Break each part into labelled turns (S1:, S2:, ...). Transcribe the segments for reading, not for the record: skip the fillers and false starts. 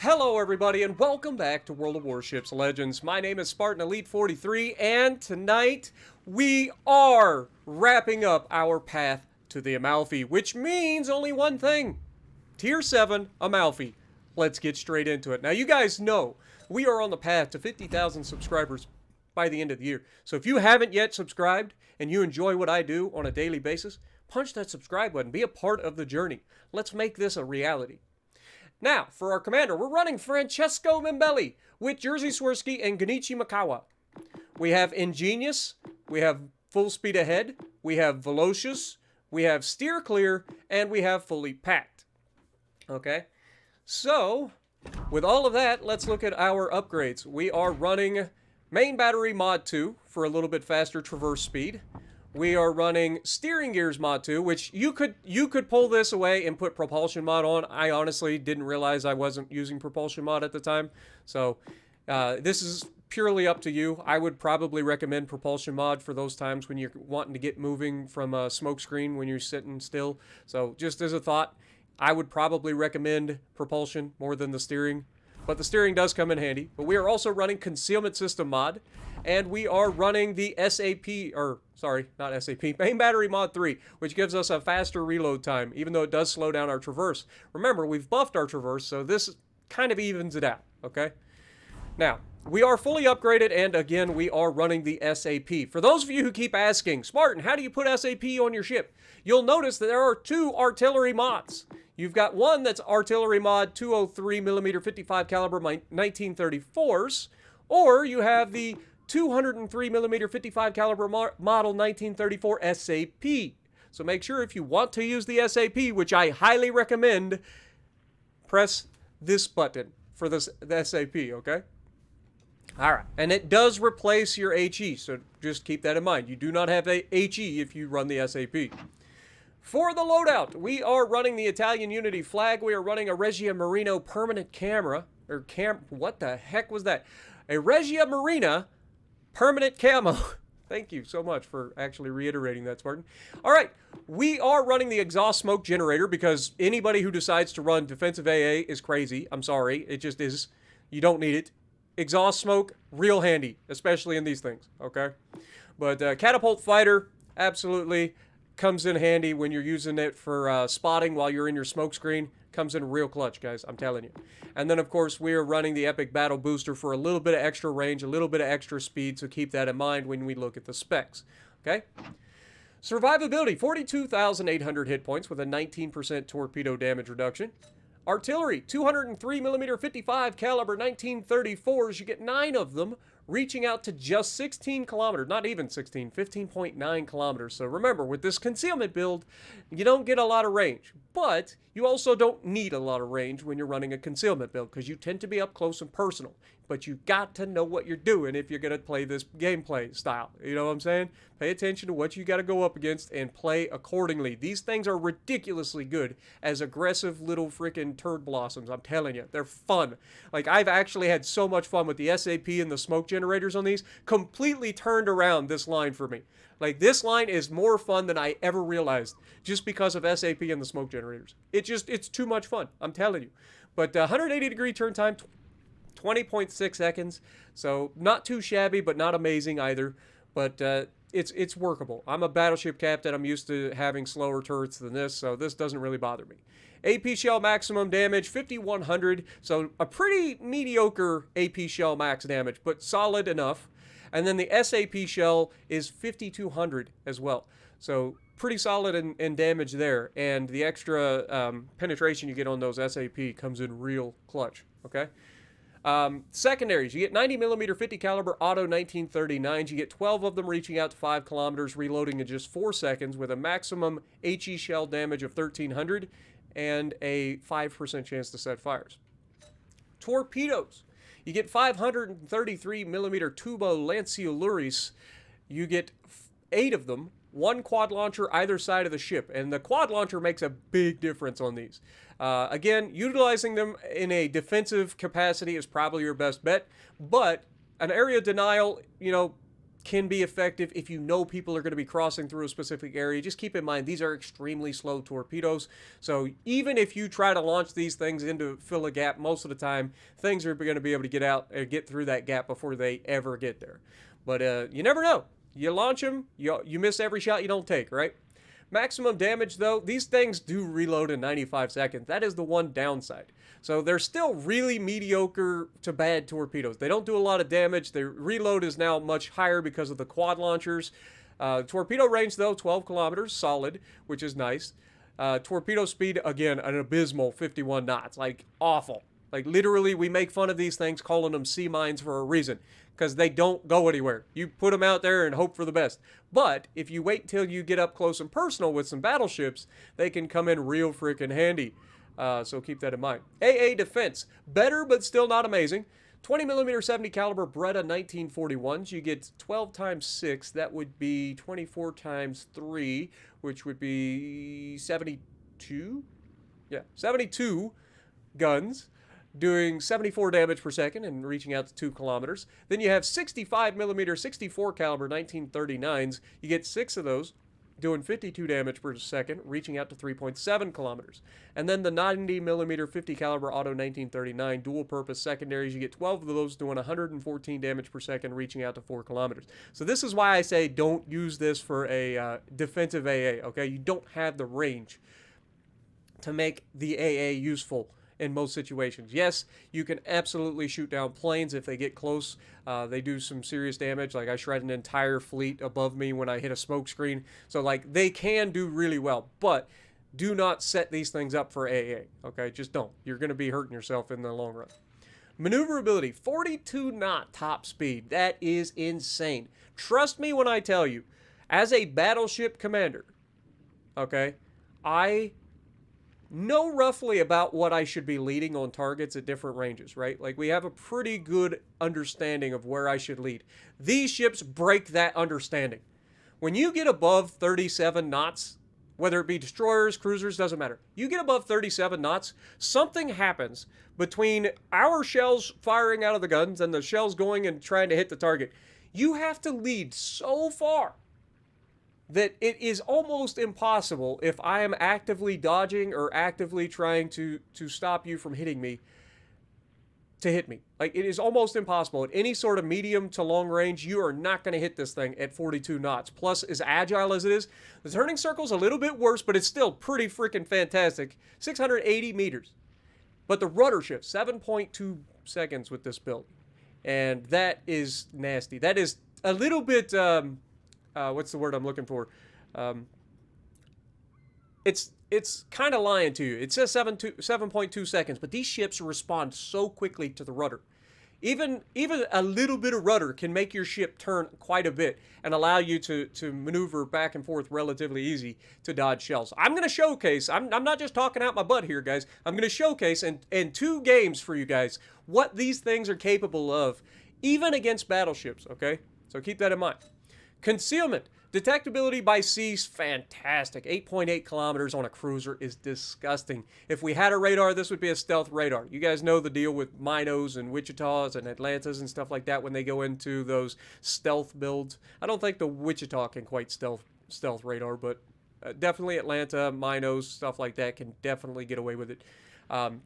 S1: Hello everybody and welcome back to World of Warships Legends. My name is Spartan Elite 43 and tonight we are wrapping up our path to the Amalfi, which means only one thing. Tier 7 Amalfi. Let's get straight into it. Now you guys know we are on the path to 50,000 subscribers by the end of the year. So if you haven't yet subscribed and you enjoy what I do on a daily basis, punch that subscribe button. Be a part of the journey. Let's make this a reality. Now, for our commander, we're running Francesco Membelli with Jerzy Swirsky and Genichi Makawa. We have Ingenious, we have Full Speed Ahead, we have Velocious, we have Steer Clear, and we have Fully Packed. Okay, so with all of that, let's look at our upgrades. We are running Main Battery Mod 2 for a little bit faster traverse speed. We are running Steering Gears Mod 2, which you could pull this away and put Propulsion Mod on. I honestly didn't realize I wasn't using Propulsion Mod at the time. So this is purely up to you. I would probably recommend Propulsion Mod for those times when you're wanting to get moving from a smoke screen when you're sitting still. So just as a thought, I would probably recommend Propulsion more than the steering. But the steering does come in handy. But we are also running Concealment System Mod. And we are running the Main Battery Mod 3, which gives us a faster reload time, even though it does slow down our traverse. Remember, we've buffed our traverse, so this kind of evens it out, okay? Now, we are fully upgraded, and again, we are running the SAP. For those of you who keep asking, Spartan, how do you put SAP on your ship? You'll notice that there are two artillery mods. You've got one that's Artillery Mod 203mm 55 caliber 1934s, or you have the 203mm 55 caliber model 1934 SAP. So make sure if you want to use the SAP, which I highly recommend, press this button for the SAP, okay? Alright, and it does replace your HE, so just keep that in mind. You do not have a HE if you run the SAP. For the loadout, we are running the Italian Unity flag. We are running a Regia Marino permanent camera, what the heck was that? A Regia Marina permanent camo. Thank you so much for actually reiterating that, Spartan. All right, we are running the exhaust smoke generator because anybody who decides to run defensive AA is crazy. I'm sorry, it just is. You don't need it. Exhaust smoke, real handy, especially in these things, okay? But catapult fighter, absolutely comes in handy when you're using it for spotting while you're in your smoke screen. Comes in real clutch, guys, I'm telling you. And then, of course, we are running the Epic Battle Booster for a little bit of extra range, a little bit of extra speed, so keep that in mind when we look at the specs, okay? Survivability, 42,800 hit points with a 19% torpedo damage reduction. Artillery, 203mm 55 caliber 1934s. You get 9 of them, reaching out to just 16 kilometers. Not even 16, 15.9 kilometers. So remember, with this concealment build, you don't get a lot of range. But you also don't need a lot of range when you're running a concealment build, because you tend to be up close and personal. But you got to know what you're doing if you're going to play this gameplay style. You know what I'm saying? Pay attention to what you got to go up against and play accordingly. These things are ridiculously good as aggressive little freaking turd blossoms. I'm telling you, they're fun. Like, I've actually had so much fun with the SAP and the smoke generators on these. Completely turned around this line for me. Like, this line is more fun than I ever realized just because of SAP and the smoke generators. It's too much fun. I'm telling you. But 180-degree turn time, 20.6 seconds. So not too shabby, but not amazing either. But it's workable. I'm a battleship captain. I'm used to having slower turrets than this, so this doesn't really bother me. AP shell maximum damage, 5,100. So a pretty mediocre AP shell max damage, but solid enough. And then the SAP shell is 5,200 as well. So pretty solid in damage there. And the extra penetration you get on those SAP comes in real clutch, okay? Secondaries, you get 90mm 50 caliber auto 1939s. You get 12 of them reaching out to 5 kilometers, reloading in just 4 seconds with a maximum HE shell damage of 1,300 and a 5% chance to set fires. Torpedoes, you get 533mm Tubo Lanceoluris. You get 8 of them, 1 quad launcher either side of the ship, and the quad launcher makes a big difference on these. Again, utilizing them in a defensive capacity is probably your best bet, but an area denial, you know, can be effective if you know people are going to be crossing through a specific area. Just keep in mind, these are extremely slow torpedoes. So even if you try to launch these things into fill a gap, most of the time, things are going to be able to get out or get through that gap before they ever get there. But you never know. You launch them, you miss every shot you don't take, right? Maximum damage, though, these things do reload in 95 seconds. That is the one downside. So they're still really mediocre to bad torpedoes. They don't do a lot of damage. Their reload is now much higher because of the quad launchers. Torpedo range, though, 12 kilometers, solid, which is nice. Torpedo speed, again, an abysmal 51 knots, like awful. Like literally, we make fun of these things calling them sea mines for a reason, because they don't go anywhere. You put them out there and hope for the best. But if you wait till you get up close and personal with some battleships, they can come in real freaking handy. So keep that in mind. AA defense, better but still not amazing. 20mm 70 caliber Beretta 1941s. You get 12 times 6. That would be 24 times 3, which would be 72. Yeah, 72 guns, doing 74 damage per second and reaching out to 2 kilometers. Then you have 65mm 64 caliber 1939s. You get 6 of those, doing 52 damage per second, reaching out to 3.7 kilometers. And then the 90mm 50 caliber auto 1939 dual purpose secondaries. You get 12 of those, doing 114 damage per second, reaching out to 4 kilometers. So this is why I say don't use this for a defensive AA, okay? You don't have the range to make the AA useful in most situations. Yes, you can absolutely shoot down planes if they get close. They do some serious damage. Like I shred an entire fleet above me when I hit a smoke screen. So like they can do really well, but do not set these things up for AA. Okay, just don't. You're going to be hurting yourself in the long run. Maneuverability, 42 knot top speed. That is insane. Trust me when I tell you, as a battleship commander, okay, I know roughly about what I should be leading on targets at different ranges, right? Like we have a pretty good understanding of where I should lead. These ships break that understanding. When you get above 37 knots, whether it be destroyers, cruisers, doesn't matter. You get above 37 knots, something happens between our shells firing out of the guns and the shells going and trying to hit the target. You have to lead so far that it is almost impossible, if I am actively dodging or actively trying to stop you from hitting me, to hit me. Like, it is almost impossible. At any sort of medium to long range, you are not going to hit this thing at 42 knots. Plus, as agile as it is, the turning circle's a little bit worse, but it's still pretty freaking fantastic. 680 meters. But the rudder shift, 7.2 seconds with this build. And that is nasty. That is a little bit... what's the word I'm looking for? It's kind of lying to you. It says 7.2 seconds, but these ships respond so quickly to the rudder. Even a little bit of rudder can make your ship turn quite a bit and allow you to maneuver back and forth relatively easy to dodge shells. I'm going to showcase, I'm not just talking out my butt here, guys. I'm going to showcase in 2 games for you guys what these things are capable of, even against battleships, okay? So keep that in mind. Concealment. Detectability by sea's fantastic. 8.8 kilometers on a cruiser is disgusting. If we had a radar, this would be a stealth radar. You guys know the deal with Minos and Wichitas and Atlantas and stuff like that when they go into those stealth builds. I don't think the Wichita can quite stealth radar, but definitely Atlanta, Minos, stuff like that can definitely get away with it.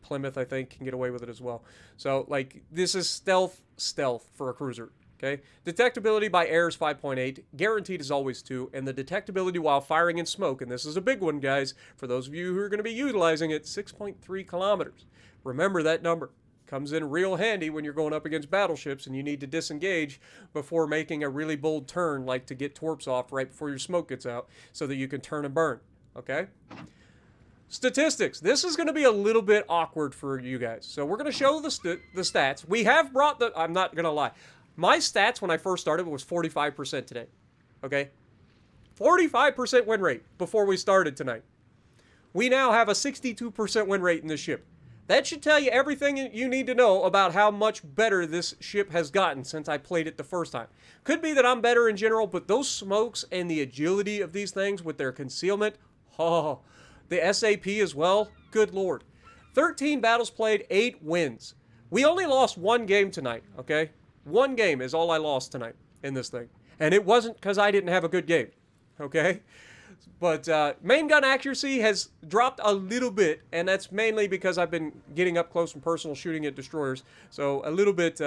S1: Plymouth, I think, can get away with it as well. So, like, this is stealth for a cruiser. Okay, detectability by air is 5.8, guaranteed is always 2, and the detectability while firing in smoke, and this is a big one, guys, for those of you who are going to be utilizing it, 6.3 kilometers. Remember that number. Comes in real handy when you're going up against battleships and you need to disengage before making a really bold turn, like to get torps off right before your smoke gets out, so that you can turn and burn, okay? Statistics. This is going to be a little bit awkward for you guys. So we're going to show the stats. We have brought the... I'm not going to lie. My stats when I first started was 45% today, okay? 45% win rate before we started tonight. We now have a 62% win rate in this ship. That should tell you everything you need to know about how much better this ship has gotten since I played it the first time. Could be that I'm better in general, but those smokes and the agility of these things with their concealment, oh, the SAP as well, good lord. 13 battles played, 8 wins. We only lost 1 game tonight, okay? 1 game is all I lost tonight in this thing. And it wasn't because I didn't have a good game, okay? But main gun accuracy has dropped a little bit, and that's mainly because I've been getting up close and personal shooting at destroyers. So a little bit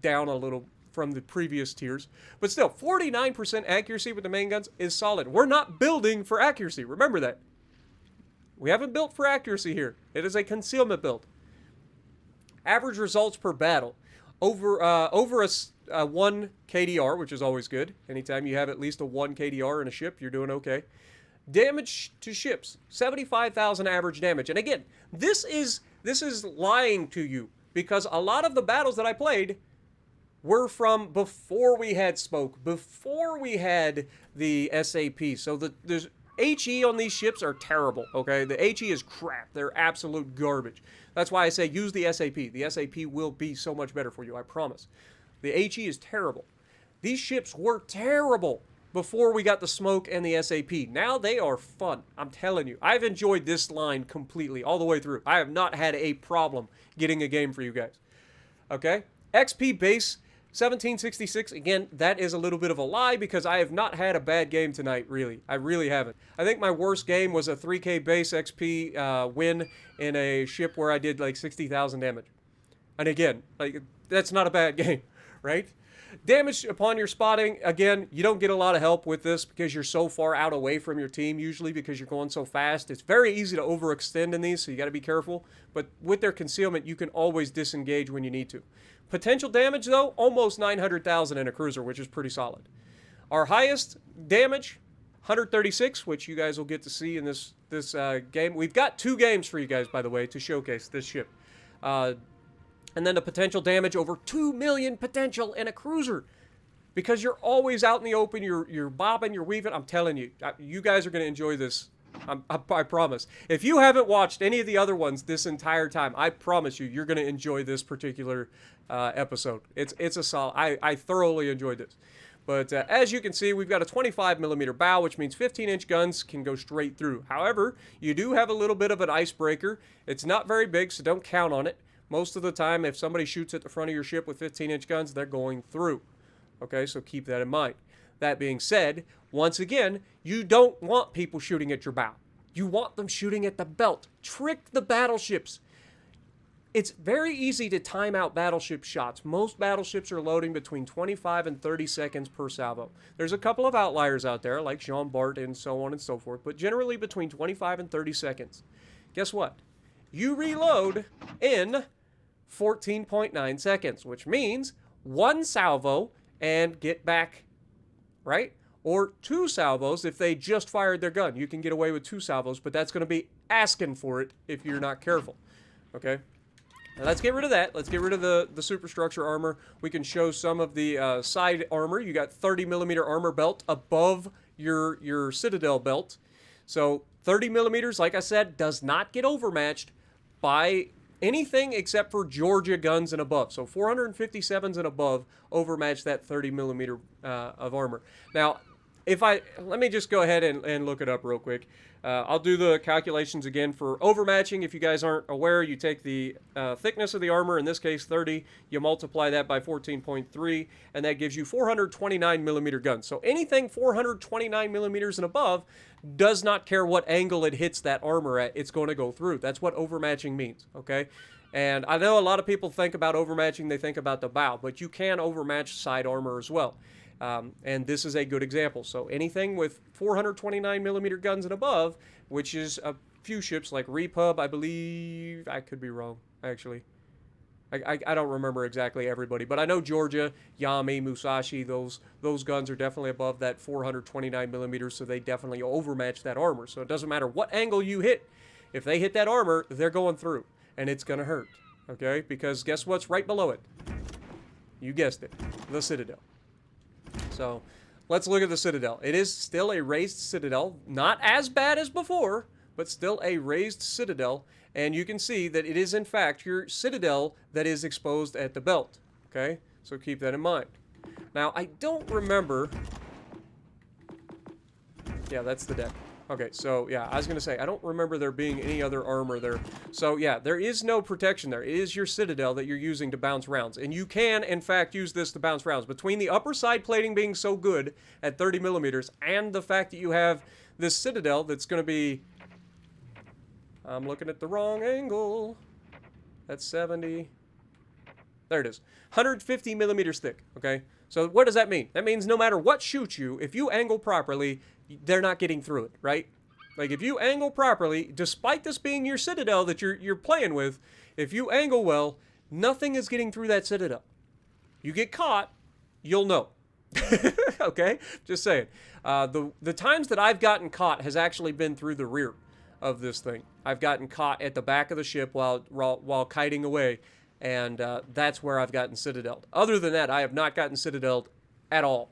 S1: down a little from the previous tiers. But still, 49% accuracy with the main guns is solid. We're not building for accuracy. Remember that. We haven't built for accuracy here. It is a concealment build. Average results per battle. Over a 1 KDR, which is always good. Anytime you have at least a 1 KDR in a ship, you're doing okay. Damage to ships, 75,000 average damage. And again, this is lying to you, because a lot of the battles that I played were from before we had smoke, before we had the SAP. So there's HE on these ships are terrible, okay? The HE is crap. They're absolute garbage. That's why I say use the SAP. The SAP will be so much better for you, I promise. The HE is terrible. These ships were terrible before we got the smoke and the SAP. Now they are fun. I'm telling you. I've enjoyed this line completely, all the way through. I have not had a problem getting a game for you guys. Okay? XP base, 1766. Again, that is a little bit of a lie, because I have not had a bad game tonight, really. I really haven't. I think my worst game was a 3K base XP win in a ship where I did like 60,000 damage. And again, like, that's not a bad game, right? Damage upon your spotting, again, you don't get a lot of help with this because you're so far out away from your team, usually, because you're going so fast. It's very easy to overextend in these, so you got to be careful. But with their concealment, you can always disengage when you need to. Potential damage, though, almost 900,000 in a cruiser, which is pretty solid. Our highest damage, 136, which you guys will get to see in this game. We've got 2 games for you guys, by the way, to showcase this ship. And then the potential damage, over 2 million potential in a cruiser. Because you're always out in the open, you're bobbing, you're weaving. I'm telling you, you guys are going to enjoy this. I promise. If you haven't watched any of the other ones this entire time, I promise you, you're going to enjoy this particular episode. It's a solid. I thoroughly enjoyed this. But as you can see, we've got a 25mm bow, which means 15-inch guns can go straight through. However, you do have a little bit of an icebreaker. It's not very big, so don't count on it. Most of the time, if somebody shoots at the front of your ship with 15-inch guns, they're going through. Okay, so keep that in mind. That being said, once again, you don't want people shooting at your bow. You want them shooting at the belt. Trick the battleships. It's very easy to time out battleship shots. Most battleships are loading between 25 and 30 seconds per salvo. There's a couple of outliers out there, like Jean Bart and so on and so forth, but generally between 25 and 30 seconds. Guess what? You reload in 14.9 seconds, which means 1 salvo and get back, right? Or 2 salvos if they just fired their gun. You can get away with 2 salvos, but that's going to be asking for it if you're not careful, okay? Now let's get rid of that. Let's get rid of the superstructure armor. We can show some of the side armor. You got 30mm armor belt above your Citadel belt. So 30mm, like I said, does not get overmatched by anything except for Georgia guns and above. So 457s and above overmatch that 30mm of armor. Now, let me just go ahead and look it up real quick. I'll do the calculations again for overmatching. If you guys aren't aware, you take the thickness of the armor, in this case 30, you multiply that by 14.3, and that gives you 429mm guns. So anything 429mm and above does not care what angle it hits that armor at, it's going to go through. That's what overmatching means, okay? And I know a lot of people think about overmatching, they think about the bow, but you can overmatch side armor as well. And this is a good example. So anything with 429mm guns and above, which is a few ships like Repub, I believe, I could be wrong, actually. I don't remember exactly everybody, but I know Georgia, Yami, Musashi, those guns are definitely above that 429mm, so they definitely overmatch that armor. So it doesn't matter what angle you hit. If they hit that armor, they're going through, and it's going to hurt, okay? Because guess what's right below it? You guessed it, the Citadel. So let's look at the Citadel. It is still a raised Citadel, not as bad as before, but still a raised Citadel. And you can see that it is, in fact, your Citadel that is exposed at the belt. Okay? So keep that in mind. Now, I don't remember... Yeah, that's the deck. Okay, so yeah, I was gonna say, I don't remember there being any other armor there. So yeah, there is no protection there. It is your citadel that you're using to bounce rounds. And you can, in fact, use this to bounce rounds. Between the upper side plating being so good at 30 millimeters and the fact that you have this citadel that's gonna be... I'm looking at the wrong angle. That's 70. There it is. 150 millimeters thick, okay? So what does that mean? That means no matter what shoots you, if you angle properly, they're not getting through it, right? Like, if you angle properly, despite this being your citadel that you're playing with, if you angle well, nothing is getting through that citadel. You get caught, you'll know. Okay? Just saying. The times that I've gotten caught has actually been through the rear of this thing. I've gotten caught at the back of the ship while kiting away, and that's where I've gotten citadeled. Other than that, I have not gotten citadeled at all.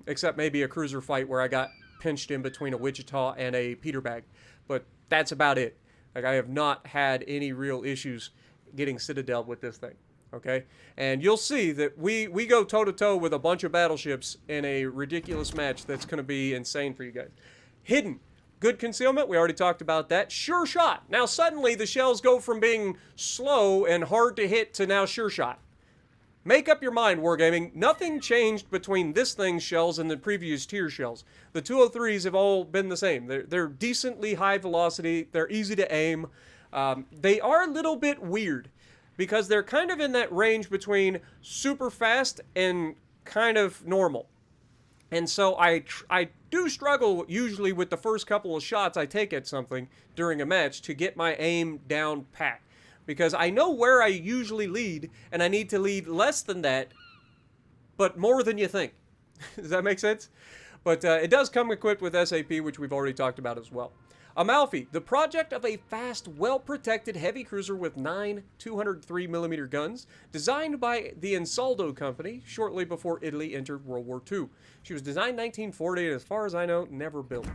S1: Except maybe a cruiser fight where I got pinched in between a Wichita and a Peterbag. But that's about it. Like, I have not had any real issues getting citadeled with this thing. Okay? And you'll see that we go toe-to-toe with a bunch of battleships in a ridiculous match that's going to be insane for you guys. Hidden. Good concealment. We already talked about that. Sure shot. Now, suddenly, the shells go from being slow and hard to hit to now sure shot. Make up your mind, Wargaming. Nothing changed between this thing's shells and the previous tier shells. The 203s have all been the same. They're decently high velocity. They're easy to aim. They are a little bit weird because they're kind of in that range between super fast and kind of normal. And so I do struggle usually with the first couple of shots I take at something during a match to get my aim down pat. Because I know where I usually lead, and I need to lead less than that, but more than you think. Does that make sense? But it does come equipped with SAP, which we've already talked about as well. Amalfi, the project of a fast, well-protected heavy cruiser with 9 203mm guns, designed by the Ansaldo company shortly before Italy entered World War II. She was designed in 1940, and as far as I know, never built.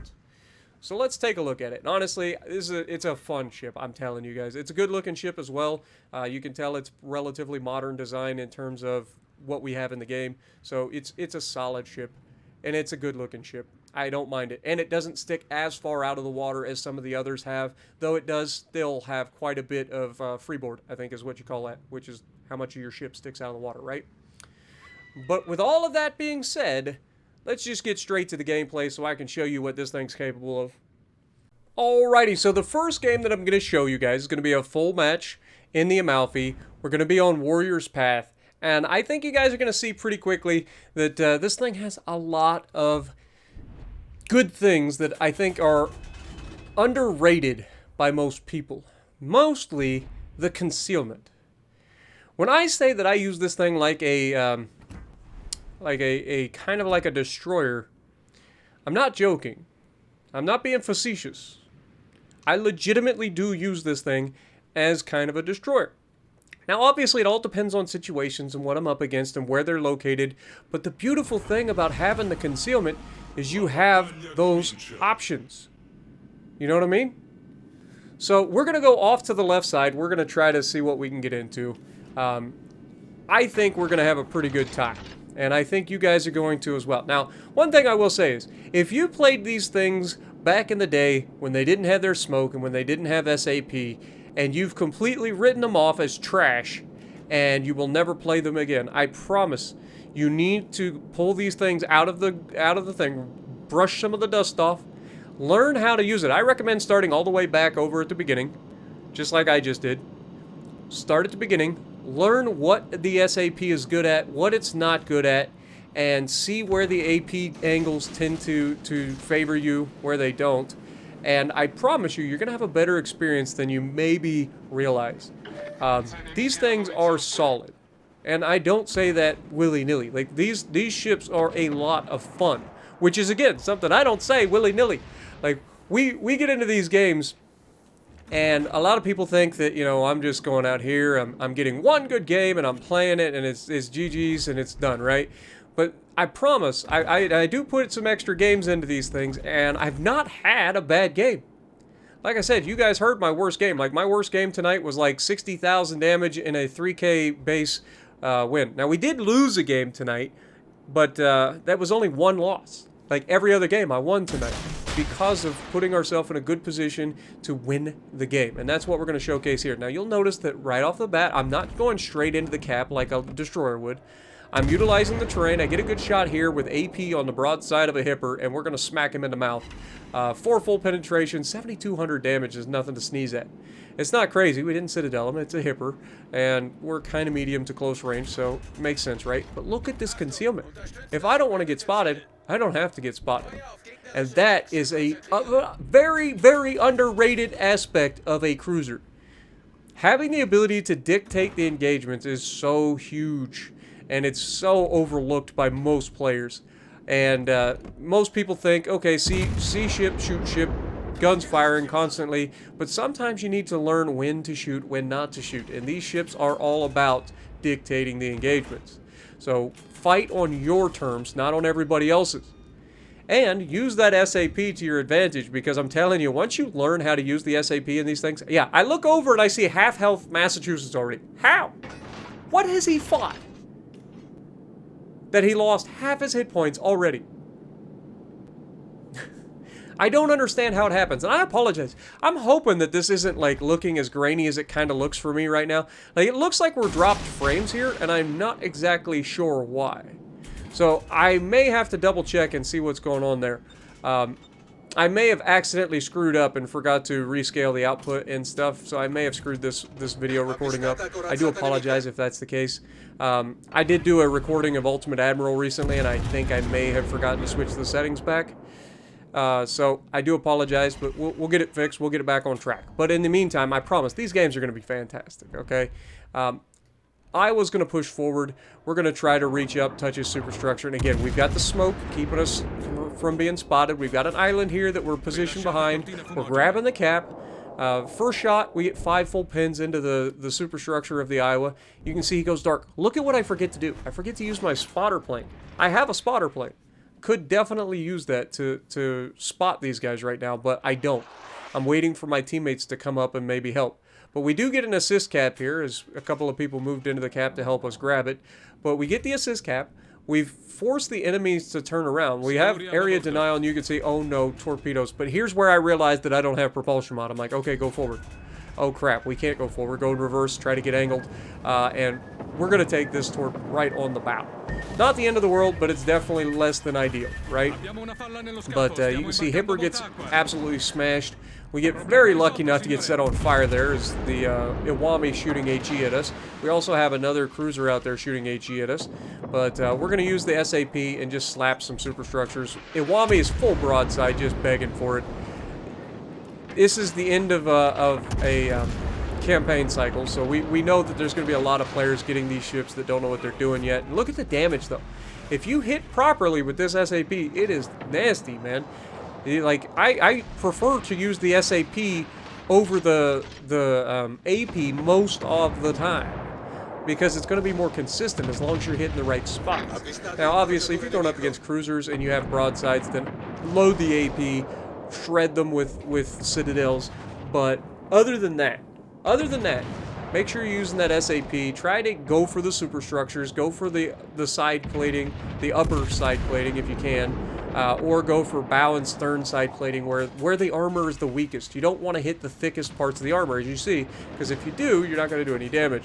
S1: So let's take a look at it. And honestly, it's a fun ship, I'm telling you guys. It's a good-looking ship as well. You can tell it's relatively modern design in terms of what we have in the game. So it's a solid ship, and it's a good-looking ship. I don't mind it. And it doesn't stick as far out of the water as some of the others have, though it does still have quite a bit of freeboard, I think is what you call that, which is how much of your ship sticks out of the water, right? But with all of that being said, let's just get straight to the gameplay so I can show you what this thing's capable of. Alrighty, so the first game that I'm going to show you guys is going to be a full match in the Amalfi. We're going to be on Warrior's Path, and I think you guys are going to see pretty quickly that this thing has a lot of good things that I think are underrated by most people. Mostly the concealment. When I say that I use this thing like a kind of like a destroyer, I'm not joking. I'm not being facetious. I legitimately do use this thing as kind of a destroyer. Now, obviously, it all depends on situations and what I'm up against and where they're located, but the beautiful thing about having the concealment is you have those options. You know what I mean? So, we're going to go off to the left side. We're going to try to see what we can get into. I think we're going to have a pretty good time. And I think you guys are going to as well. Now, one thing I will say is, if you played these things back in the day when they didn't have their smoke and when they didn't have SAP, and you've completely written them off as trash, and you will never play them again, I promise you need to pull these things out of the thing, brush some of the dust off, learn how to use it. I recommend starting all the way back over at the beginning, just like I just did. Start at the beginning. Learn what the SAP is good at, what it's not good at, and see where the AP angles tend to favor you, where they don't. And I promise you, you're going to have a better experience than you maybe realize. These things are solid. And I don't say that willy-nilly. Like, these ships are a lot of fun. Which is, again, something I don't say willy-nilly. Like, we get into these games, and a lot of people think that, you know, I'm just going out here, I'm getting one good game, and I'm playing it, and it's GG's, and it's done, right? But I promise, I do put some extra games into these things, and I've not had a bad game. Like I said, you guys heard my worst game. Like, my worst game tonight was like 60,000 damage in a 3K base win. Now, we did lose a game tonight, but that was only one loss. Like, every other game I won tonight. because of putting ourselves in a good position to win the game. And that's what we're going to showcase here. Now, you'll notice that right off the bat, I'm not going straight into the cap like a destroyer would. I'm utilizing the terrain. I get a good shot here with AP on the broadside of a hipper, and we're going to smack him in the mouth. 4 full penetration, 7,200 damage is nothing to sneeze at. It's not crazy. We didn't Citadel him. It's a hipper, and we're kind of medium to close range, so it makes sense, right? But look at this concealment. If I don't want to get spotted, I don't have to get spotted. And that is a very, very underrated aspect of a cruiser. Having the ability to dictate the engagements is so huge. And it's so overlooked by most players. And most people think, okay, see ship, shoot ship, guns firing constantly. But sometimes you need to learn when to shoot, when not to shoot. And these ships are all about dictating the engagements. So fight on your terms, not on everybody else's. And use that SAP to your advantage, because I'm telling you, once you learn how to use the SAP in these things... Yeah, I look over and I see half health Massachusetts already. How? What has he fought that he lost half his hit points already? I don't understand how it happens, and I apologize. I'm hoping that this isn't like looking as grainy as it kind of looks for me right now. Like, it looks like we're dropped frames here, and I'm not exactly sure why. So I may have to double check and see what's going on there. I may have accidentally screwed up and forgot to rescale the output and stuff, so I may have screwed this video recording up. I do apologize if that's the case. I did do a recording of Ultimate Admiral recently, and I think I may have forgotten to switch the settings back. So I do apologize, but we'll get it fixed. We'll get it back on track. But in the meantime, I promise these games are going to be fantastic, okay? I was going to push forward. We're going to try to reach up, touch his superstructure. And again, we've got the smoke keeping us from being spotted. We've got an island here that we're positioned behind. We're grabbing the cap. First shot, we get 5 full pins into the superstructure of the Iowa. You can see he goes dark. Look at what I forget to do. I forget to use my spotter plane. I have a spotter plane. Could definitely use that to spot these guys right now, but I don't. I'm waiting for my teammates to come up and maybe help. But we do get an assist cap here, as a couple of people moved into the cap to help us grab it. But we get the assist cap. We've forced the enemies to turn around. We have area denial, and you can see, oh no, torpedoes. But here's where I realized that I don't have propulsion mod. I'm like, okay, go forward. Oh crap, we can't go forward. Go in reverse, try to get angled. And we're going to take this torp right on the bow. Not the end of the world, but it's definitely less than ideal, right? But you can see Hipper gets absolutely smashed. We get very lucky not to get set on fire there as the Iwami shooting HE at us. We also have another cruiser out there shooting HE at us. But we're going to use the SAP and just slap some superstructures. Iwami is full broadside, just begging for it. This is the end of a campaign cycle, so we know that there's going to be a lot of players getting these ships that don't know what they're doing yet. And look at the damage, though. If you hit properly with this SAP, it is nasty, man. Like, I prefer to use the SAP over the AP most of the time, because it's going to be more consistent as long as you're hitting the right spots. Now, obviously, if you're going up against cruisers and you have broadsides, then load the AP, shred them with citadels. But other than that, make sure you're using that SAP. Try to go for the superstructures, go for the side plating, the upper side plating if you can. Or go for bow and stern side plating where the armor is the weakest. You don't want to hit the thickest parts of the armor, as you see, because if you do, you're not going to do any damage.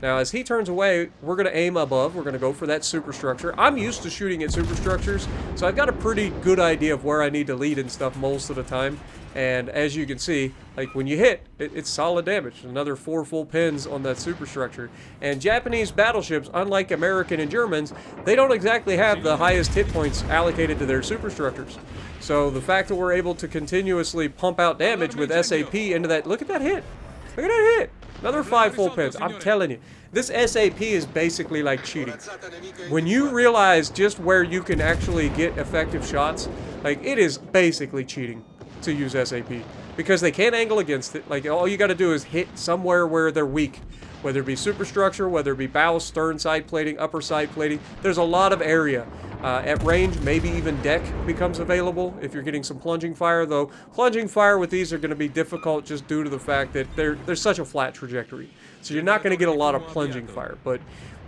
S1: Now, as he turns away, we're going to aim above. We're going to go for that superstructure. I'm used to shooting at superstructures, so I've got a pretty good idea of where I need to lead and stuff most of the time. And as you can see, like when you hit, it's solid damage. Another 4 full pins on that superstructure. And Japanese battleships, unlike American and Germans, they don't exactly have the highest hit points allocated to their superstructures. So the fact that we're able to continuously pump out damage with SAP into that, look at that hit. Look at that hit. Another 5 full pins. I'm telling you, this SAP is basically like cheating. When you realize just where you can actually get effective shots, like, it is basically cheating to use SAP, because they can't angle against it. Like, all you got to do is hit somewhere where they're weak, whether it be superstructure, whether it be bow, stern side plating, upper side plating. There's a lot of area. At range, maybe even deck becomes available if you're getting some plunging fire, though plunging fire with these are going to be difficult just due to the fact that there's such a flat trajectory. So you're not going to get a lot of plunging fire, but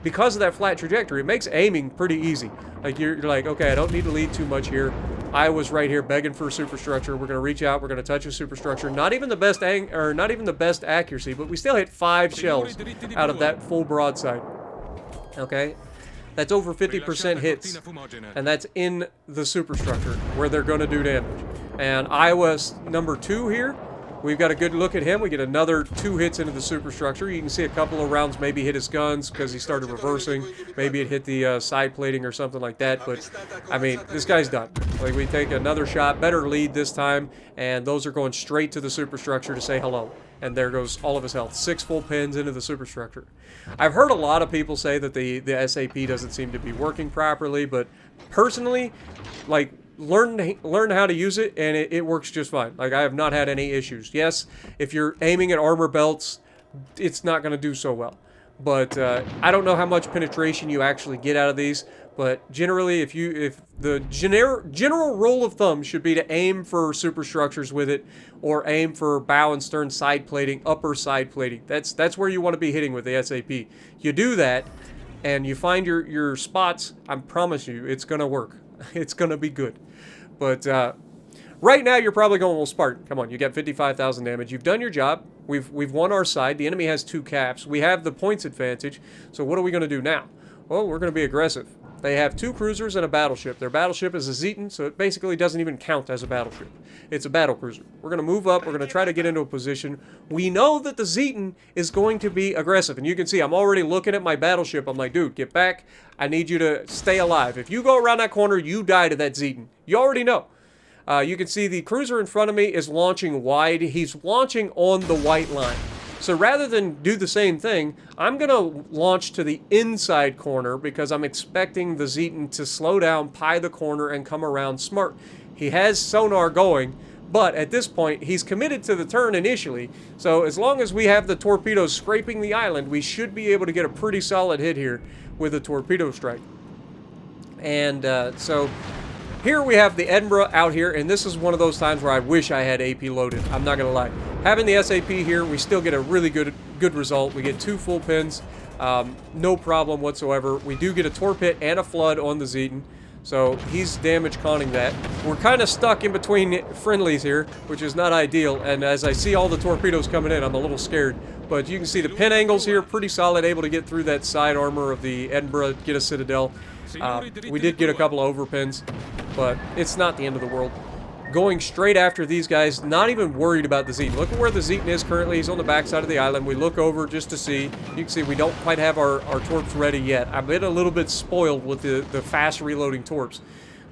S1: because of that flat trajectory, it makes aiming pretty easy. Like, you're like, okay, I don't need to lead too much here. I was right here begging for a superstructure. We're going to reach out. We're going to touch a superstructure. Not even the best not even the best accuracy, but we still hit 5 shells out of that full broadside. Okay, that's over 50% hits, and that's in the superstructure where they're going to do damage. And Iowa's number 2 here. We've got a good look at him. We get another 2 hits into the superstructure. You can see a couple of rounds maybe hit his guns because he started reversing. Maybe it hit the side plating or something like that. But, I mean, this guy's done. Like, we take another shot, better lead this time, and those are going straight to the superstructure to say hello. And there goes all of his health. 6 full pins into the superstructure. I've heard a lot of people say that the SAP doesn't seem to be working properly, but personally, like, learn how to use it, and it works just fine. Like, I have not had any issues. Yes, if you're aiming at armor belts, it's not going to do so well. But I don't know how much penetration you actually get out of these. But generally, if the general rule of thumb should be to aim for superstructures with it, or aim for bow and stern side plating, upper side plating. That's where you want to be hitting with the SAP. You do that, and you find your spots. I promise you, it's gonna work. It's gonna be good. But right now, you're probably going, well, Spartan, come on, you got 55,000 damage. You've done your job. We've won our side. The enemy has 2 caps. We have the points advantage. So what are we going to do now? Well, we're going to be aggressive. They have 2 cruisers and a battleship. Their battleship is a Zeton, so it basically doesn't even count as a battleship. It's a battle cruiser. We're going to move up. We're going to try to get into a position. We know that the Zeton is going to be aggressive. And you can see I'm already looking at my battleship. I'm like, dude, get back. I need you to stay alive. If you go around that corner, you die to that Zeton. You already know. You can see the cruiser in front of me is launching wide. He's launching on the white line. So rather than do the same thing, I'm going to launch to the inside corner because I'm expecting the Zeton to slow down, pie the corner, and come around smart. He has sonar going, but at this point, he's committed to the turn initially. So as long as we have the torpedoes scraping the island, we should be able to get a pretty solid hit here with a torpedo strike. And so here we have the Edinburgh out here, and this is one of those times where I wish I had AP loaded. I'm not going to lie. Having the SAP here, we still get a really good result. We get 2 full pins, no problem whatsoever. We do get a torped and a flood on the Zeton, so he's damage conning that. We're kind of stuck in between friendlies here, which is not ideal, and as I see all the torpedoes coming in, I'm a little scared. But you can see the pin angles here, pretty solid, able to get through that side armor of the Edinburgh, get a Citadel. We did get a couple of overpins, but it's not the end of the world. Going straight after these guys, not even worried about the Zeton. Look at where the Zeton is currently. He's on the backside of the island. We look over just to see. You can see we don't quite have our torps ready yet. I've been a little bit spoiled with the fast reloading torps.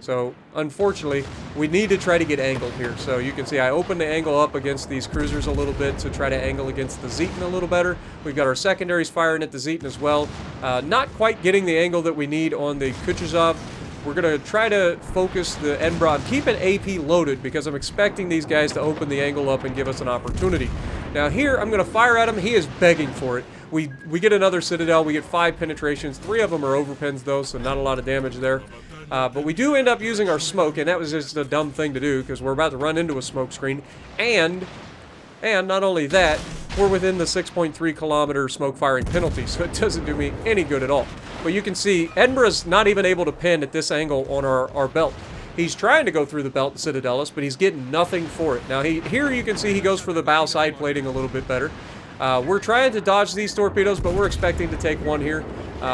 S1: So, unfortunately, we need to try to get angled here. So, you can see I opened the angle up against these cruisers a little bit to try to angle against the Zeton a little better. We've got our secondaries firing at the Zeton as well. Not quite getting the angle that we need on the Kutuzov. We're going to try to focus the Edinburgh. I'm keeping AP loaded because I'm expecting these guys to open the angle up and give us an opportunity. Now here, I'm going to fire at him. He is begging for it. We get another Citadel. We get 5 penetrations. 3 of them are overpins, though, so not a lot of damage there. But we do end up using our smoke, and that was just a dumb thing to do because we're about to run into a smoke screen. And not only that, we're within the 6.3 kilometer smoke firing penalty, so it doesn't do me any good at all. But you can see Edinburgh's not even able to pin at this angle on our belt. He's trying to go through the belt and Citadelis, but he's getting nothing for it. Now, here you can see he goes for the bow side plating a little bit better. We're trying to dodge these torpedoes, but we're expecting to take one here.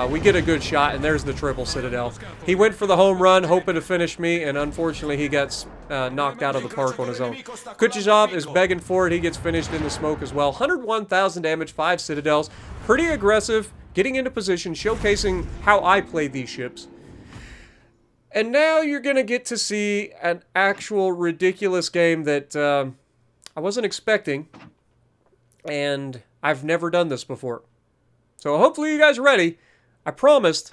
S1: We get a good shot, and there's the triple Citadel. He went for the home run, hoping to finish me, and unfortunately he got knocked out of the park on his own. Kutuzov is begging for it. He gets finished in the smoke as well. 101,000 damage, 5 Citadels. Pretty aggressive, getting into position, showcasing how I play these ships. And now you're going to get to see an actual ridiculous game that I wasn't expecting. And I've never done this before. So hopefully you guys are ready. I promised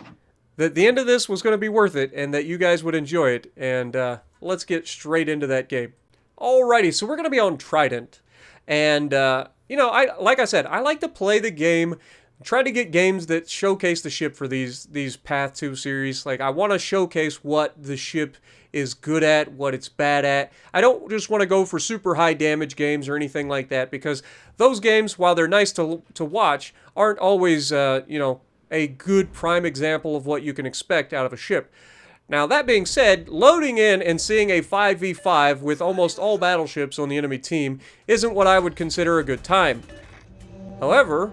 S1: that the end of this was going to be worth it and that you guys would enjoy it. And let's get straight into that game. Alrighty, so we're going to be on Trident. And, you know, like I said, I like to play the game, try to get games that showcase the ship for these Path 2 series. Like, I want to showcase what the ship is good at, what it's bad at. I don't just want to go for super high damage games or anything like that, because those games, while they're nice to watch, aren't always, you know, a good prime example of what you can expect out of a ship. Now, that being said, loading in and seeing a 5v5 with almost all battleships on the enemy team isn't what I would consider a good time. However,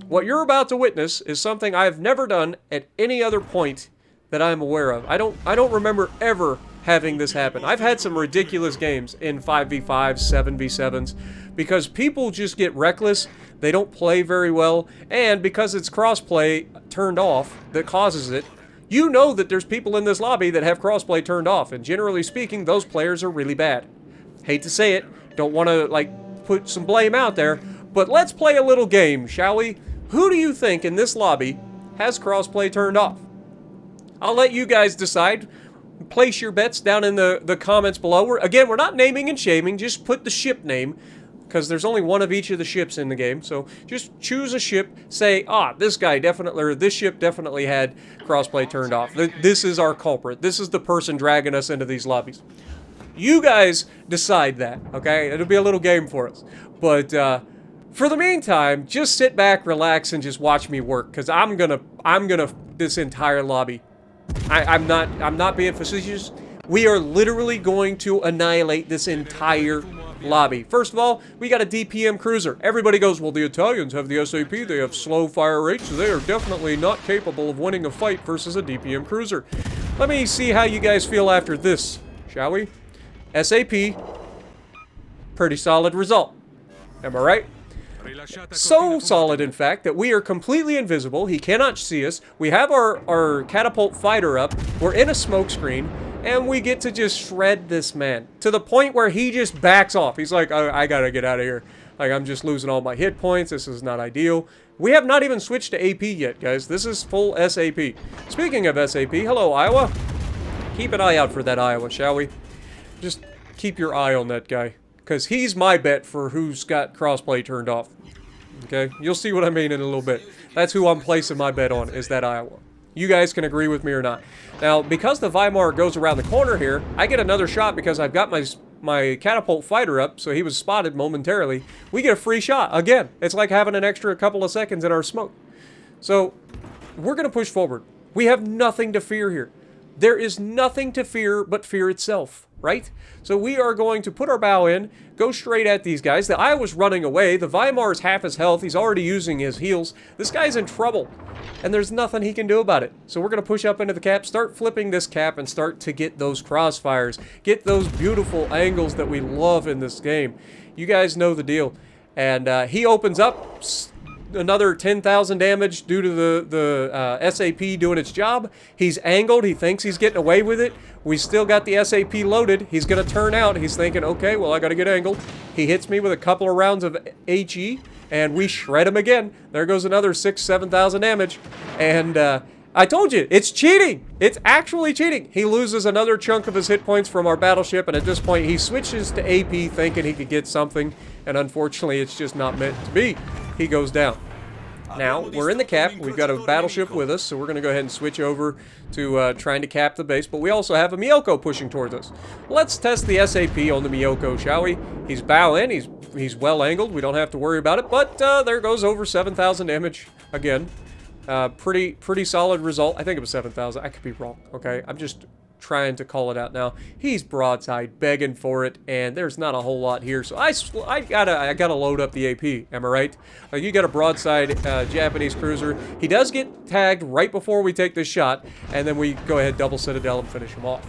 S1: what you're about to witness is something I've never done at any other point that I'm aware of. I don't remember ever having this happen. I've had some ridiculous games in 5v5s, 7v7s, because people just get reckless, they don't play very well, and because it's crossplay turned off that causes it, you know that there's people in this lobby that have crossplay turned off, and generally speaking, those players are really bad. Hate to say it, don't want to, like, put some blame out there, but let's play a little game, shall we? Who do you think in this lobby has crossplay turned off? I'll let you guys decide. Place your bets down in the comments below. Again, we're not naming and shaming, just put the ship name, because there's only one of each of the ships in the game, so just choose a ship, say, this guy definitely, or this ship definitely had crossplay turned off. This is our culprit. This is the person dragging us into these lobbies. You guys decide that, okay? It'll be a little game for us. But, for the meantime, just sit back, relax, and just watch me work, because I'm gonna this entire lobby. I'm not being facetious. We are literally going to annihilate this entire lobby. First of all, we got a DPM cruiser. Everybody goes, well, the Italians have the SAP, they have slow fire rates, so they are definitely not capable of winning a fight versus a DPM cruiser. Let me see how you guys feel after this, shall we? SAP, pretty solid result. Am I right? So solid, in fact, that we are completely invisible. He cannot see us. We have our catapult fighter up. We're in a smoke screen. And we get to just shred this man. To the point where he just backs off. He's like, I gotta get out of here. Like, I'm just losing all my hit points. This is not ideal. We have not even switched to AP yet, guys. This is full SAP. Speaking of SAP, hello, Iowa. Keep an eye out for that Iowa, shall we? Just keep your eye on that guy. Because he's my bet for who's got crossplay turned off. Okay? You'll see what I mean in a little bit. That's who I'm placing my bet on, is that Iowa. You guys can agree with me or not. Now, because the Weimar goes around the corner here, I get another shot because I've got my catapult fighter up, so he was spotted momentarily. We get a free shot. Again, it's like having an extra couple of seconds in our smoke. So, we're going to push forward. We have nothing to fear here. There is nothing to fear but fear itself, right? So we are going to put our bow in, go straight at these guys. The Iowa's running away. The Weimar is half his health. He's already using his heals. This guy's in trouble, and there's nothing he can do about it. So we're going to push up into the cap, start flipping this cap, and start to get those crossfires, get those beautiful angles that we love in this game. You guys know the deal. And he opens up, another 10,000 damage due to the SAP doing its job. He's angled. He thinks he's getting away with it. We still got the SAP loaded. He's going to turn out. He's thinking, okay, well, I got to get angled. He hits me with a couple of rounds of HE, and we shred him again. There goes another 7,000 damage. And I told you, it's cheating. It's actually cheating. He loses another chunk of his hit points from our battleship, and at this point, he switches to AP thinking he could get something, and unfortunately, it's just not meant to be. He goes down. Now, we're in the cap. We've got a battleship with us, so we're going to go ahead and switch over to trying to cap the base, but we also have a Miyoko pushing towards us. Let's test the SAP on the Miyoko, shall we? He's bow in. He's well angled. We don't have to worry about it, but there goes over 7,000 damage again. Pretty solid result. I think it was 7,000. I could be wrong, okay? I'm just trying to call it out now. He's broadside, begging for it, and there's not a whole lot here. So I gotta load up the AP. Am I right? You got a broadside Japanese cruiser. He does get tagged right before we take this shot, and then we go ahead, double Citadel, and finish him off.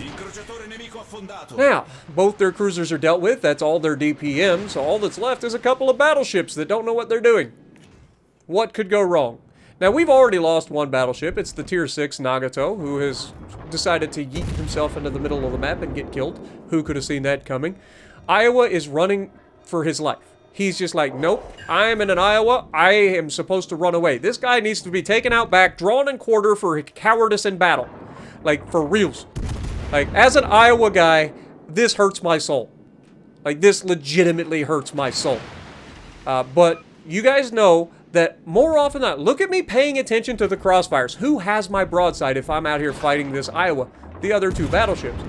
S1: Now, both their cruisers are dealt with. That's all their DPM. So all that's left is a couple of battleships that don't know what they're doing. What could go wrong? Now, we've already lost one battleship. It's the Tier 6 Nagato, who has decided to yeet himself into the middle of the map and get killed. Who could have seen that coming? Iowa is running for his life. He's just like, nope, I'm in an Iowa. I am supposed to run away. This guy needs to be taken out back, drawn and quarter for cowardice in battle. Like, for reals. Like, as an Iowa guy, this hurts my soul. Like, this legitimately hurts my soul. But you guys know that more often than not, look at me paying attention to the crossfires. Who has my broadside if I'm out here fighting this Iowa? The other two battleships.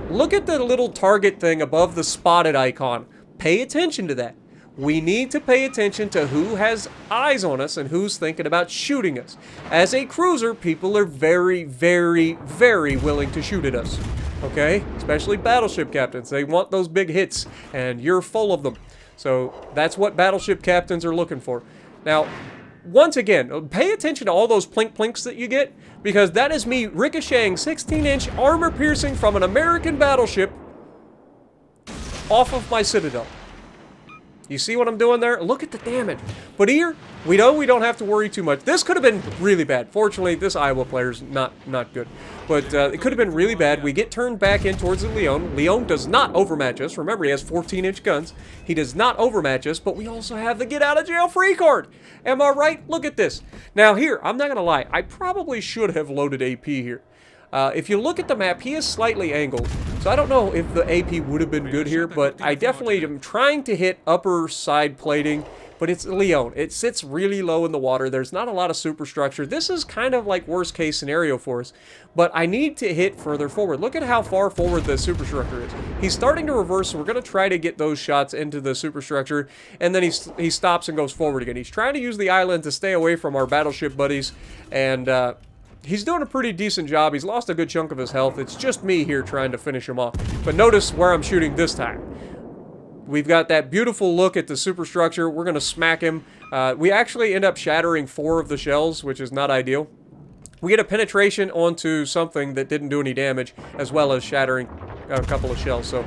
S1: Look at the little target thing above the spotted icon. Pay attention to that. we need to pay attention to who has eyes on us and who's thinking about shooting us. As a cruiser, people are very, very, very willing to shoot at us. Okay? Especially battleship captains. They want those big hits, and you're full of them. So that's what battleship captains are looking for. Now, once again, pay attention to all those plink-plinks that you get, because that is me ricocheting 16-inch armor piercing from an American battleship off of my citadel. You see what I'm doing there? Look at the damage. But here, we know we don't have to worry too much. This could have been really bad. Fortunately, this Iowa player's not good. But it could have been really bad. We get turned back in towards the Leon. Leon does not overmatch us. Remember, he has 14-inch guns. He does not overmatch us, but we also have the get-out-of-jail-free card. Am I right? Look at this. Now here, I'm not going to lie. I probably should have loaded AP here. If you look at the map, he is slightly angled. So I don't know if the AP would have been good here, but I definitely am trying to hit upper side plating. But it's Leon. It sits really low in the water. There's not a lot of superstructure. This is kind of like worst case scenario for us. But I need to hit further forward. Look at how far forward the superstructure is. He's starting to reverse, so we're going to try to get those shots into the superstructure. And then he stops and goes forward again. He's trying to use the island to stay away from our battleship buddies. And he's doing a pretty decent job. He's lost a good chunk of his health. It's just me here trying to finish him off. But notice where I'm shooting this time. We've got that beautiful look at the superstructure. We're going to smack him. We actually end up shattering 4 of the shells, which is not ideal. We get a penetration onto something that didn't do any damage, as well as shattering a couple of shells. So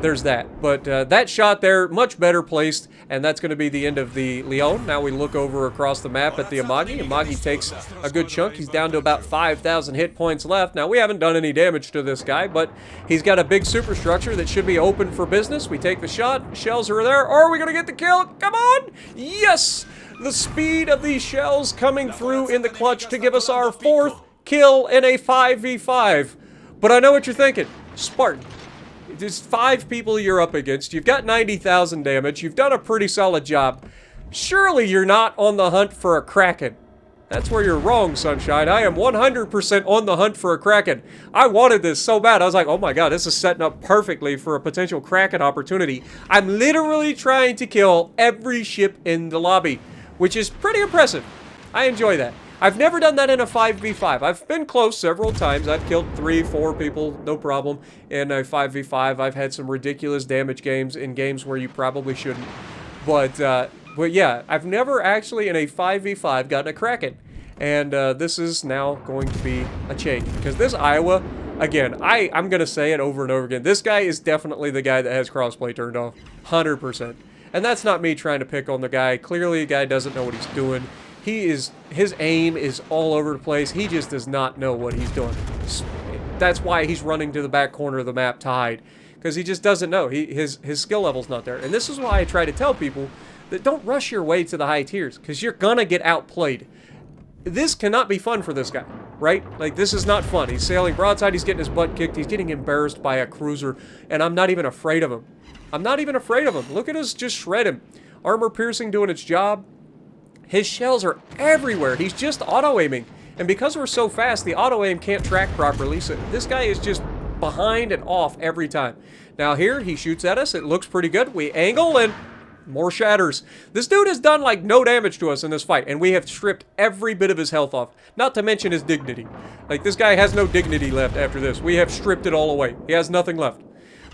S1: there's that. But that shot there, much better placed, and that's going to be the end of the Leon. Now we look over across the map at the Amagi. Amagi takes a good chunk. He's down to about 5,000 hit points left. Now we haven't done any damage to this guy, but he's got a big superstructure that should be open for business. We take the shot. Shells are there. Are we going to get the kill? Come on! Yes! The speed of these shells coming through in the clutch to give us our 4th kill in a 5v5. But I know what you're thinking. Spartan. There's 5 people you're up against. You've got 90,000 damage. You've done a pretty solid job. Surely you're not on the hunt for a Kraken. That's where you're wrong, Sunshine. I am 100% on the hunt for a Kraken. I wanted this so bad. I was like, oh my god, this is setting up perfectly for a potential Kraken opportunity. I'm literally trying to kill every ship in the lobby, which is pretty impressive. I enjoy that. I've never done that in a 5v5. I've been close several times. I've killed 3, 4 people, no problem, in a 5v5. I've had some ridiculous damage games in games where you probably shouldn't. But yeah, I've never actually in a 5v5 gotten a Kraken. And this is now going to be a change. Because this Iowa, again, I'm going to say it over and over again. This guy is definitely the guy that has crossplay turned off. 100%. And that's not me trying to pick on the guy. Clearly, the guy doesn't know what he's doing. His aim is all over the place. He just does not know what he's doing. That's why he's running to the back corner of the map to hide. Because he just doesn't know. His skill level's not there. And this is why I try to tell people that don't rush your way to the high tiers. Because you're gonna get outplayed. This cannot be fun for this guy, right? Like, this is not fun. He's sailing broadside. He's getting his butt kicked. He's getting embarrassed by a cruiser. And I'm not even afraid of him. I'm not even afraid of him. Look at us just shred him. Armor piercing doing its job. His shells are everywhere. He's just auto-aiming. And because we're so fast, the auto-aim can't track properly. So this guy is just behind and off every time. Now here, he shoots at us. It looks pretty good. We angle and more shatters. This dude has done like no damage to us in this fight. And we have stripped every bit of his health off. Not to mention his dignity. Like, this guy has no dignity left after this. We have stripped it all away. He has nothing left.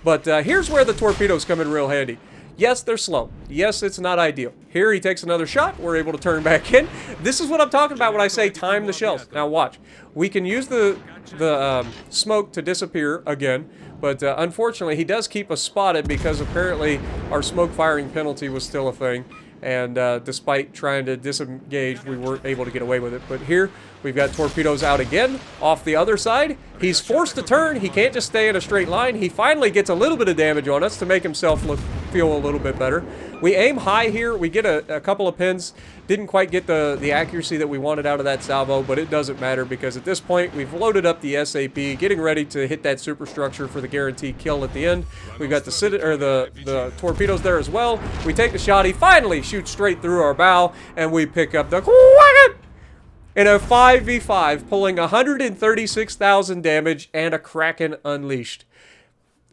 S1: But here's where the torpedoes come in real handy. Yes, they're slow. Yes, it's not ideal. Here, he takes another shot. We're able to turn back in. This is what I'm talking about when I say time the shells. Now, watch. We can use the smoke to disappear again, but unfortunately, he does keep us spotted because apparently our smoke firing penalty was still a thing. And despite trying to disengage, we weren't able to get away with it. But here, we've got torpedoes out again, off the other side. He's forced to turn. He can't just stay in a straight line. He finally gets a little bit of damage on us to make himself feel a little bit better. We aim high here. We get a couple of pins. Didn't quite get the accuracy that we wanted out of that salvo, but it doesn't matter because at this point, we've loaded up the SAP, getting ready to hit that superstructure for the guaranteed kill at the end. We've got the torpedoes there as well. We take the shot. He finally shoots straight through our bow, and we pick up the Kraken in a 5v5, pulling 136,000 damage and a Kraken unleashed.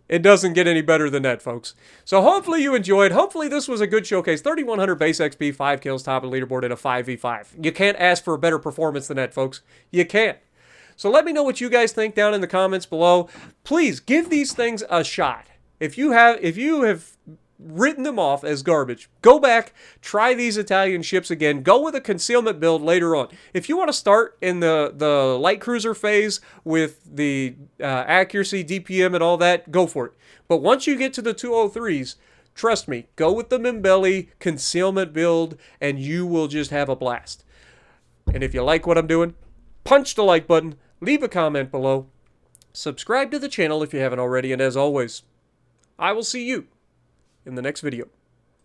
S1: It doesn't get any better than that, folks. So hopefully you enjoyed. Hopefully this was a good showcase. 3,100 base XP, 5 kills, top of the leaderboard in a 5v5. You can't ask for a better performance than that, folks. You can't. So let me know what you guys think down in the comments below. Please give these things a shot. If you have written them off as garbage, go back, try these Italian ships again, go with a concealment build later on. If you want to start in the light cruiser phase with the accuracy, DPM, and all that, go for it. But once you get to the 203s, trust me, go with the Maneability concealment build, and you will just have a blast. And if you like what I'm doing, punch the like button, leave a comment below, subscribe to the channel if you haven't already, and as always, I will see you in the next video.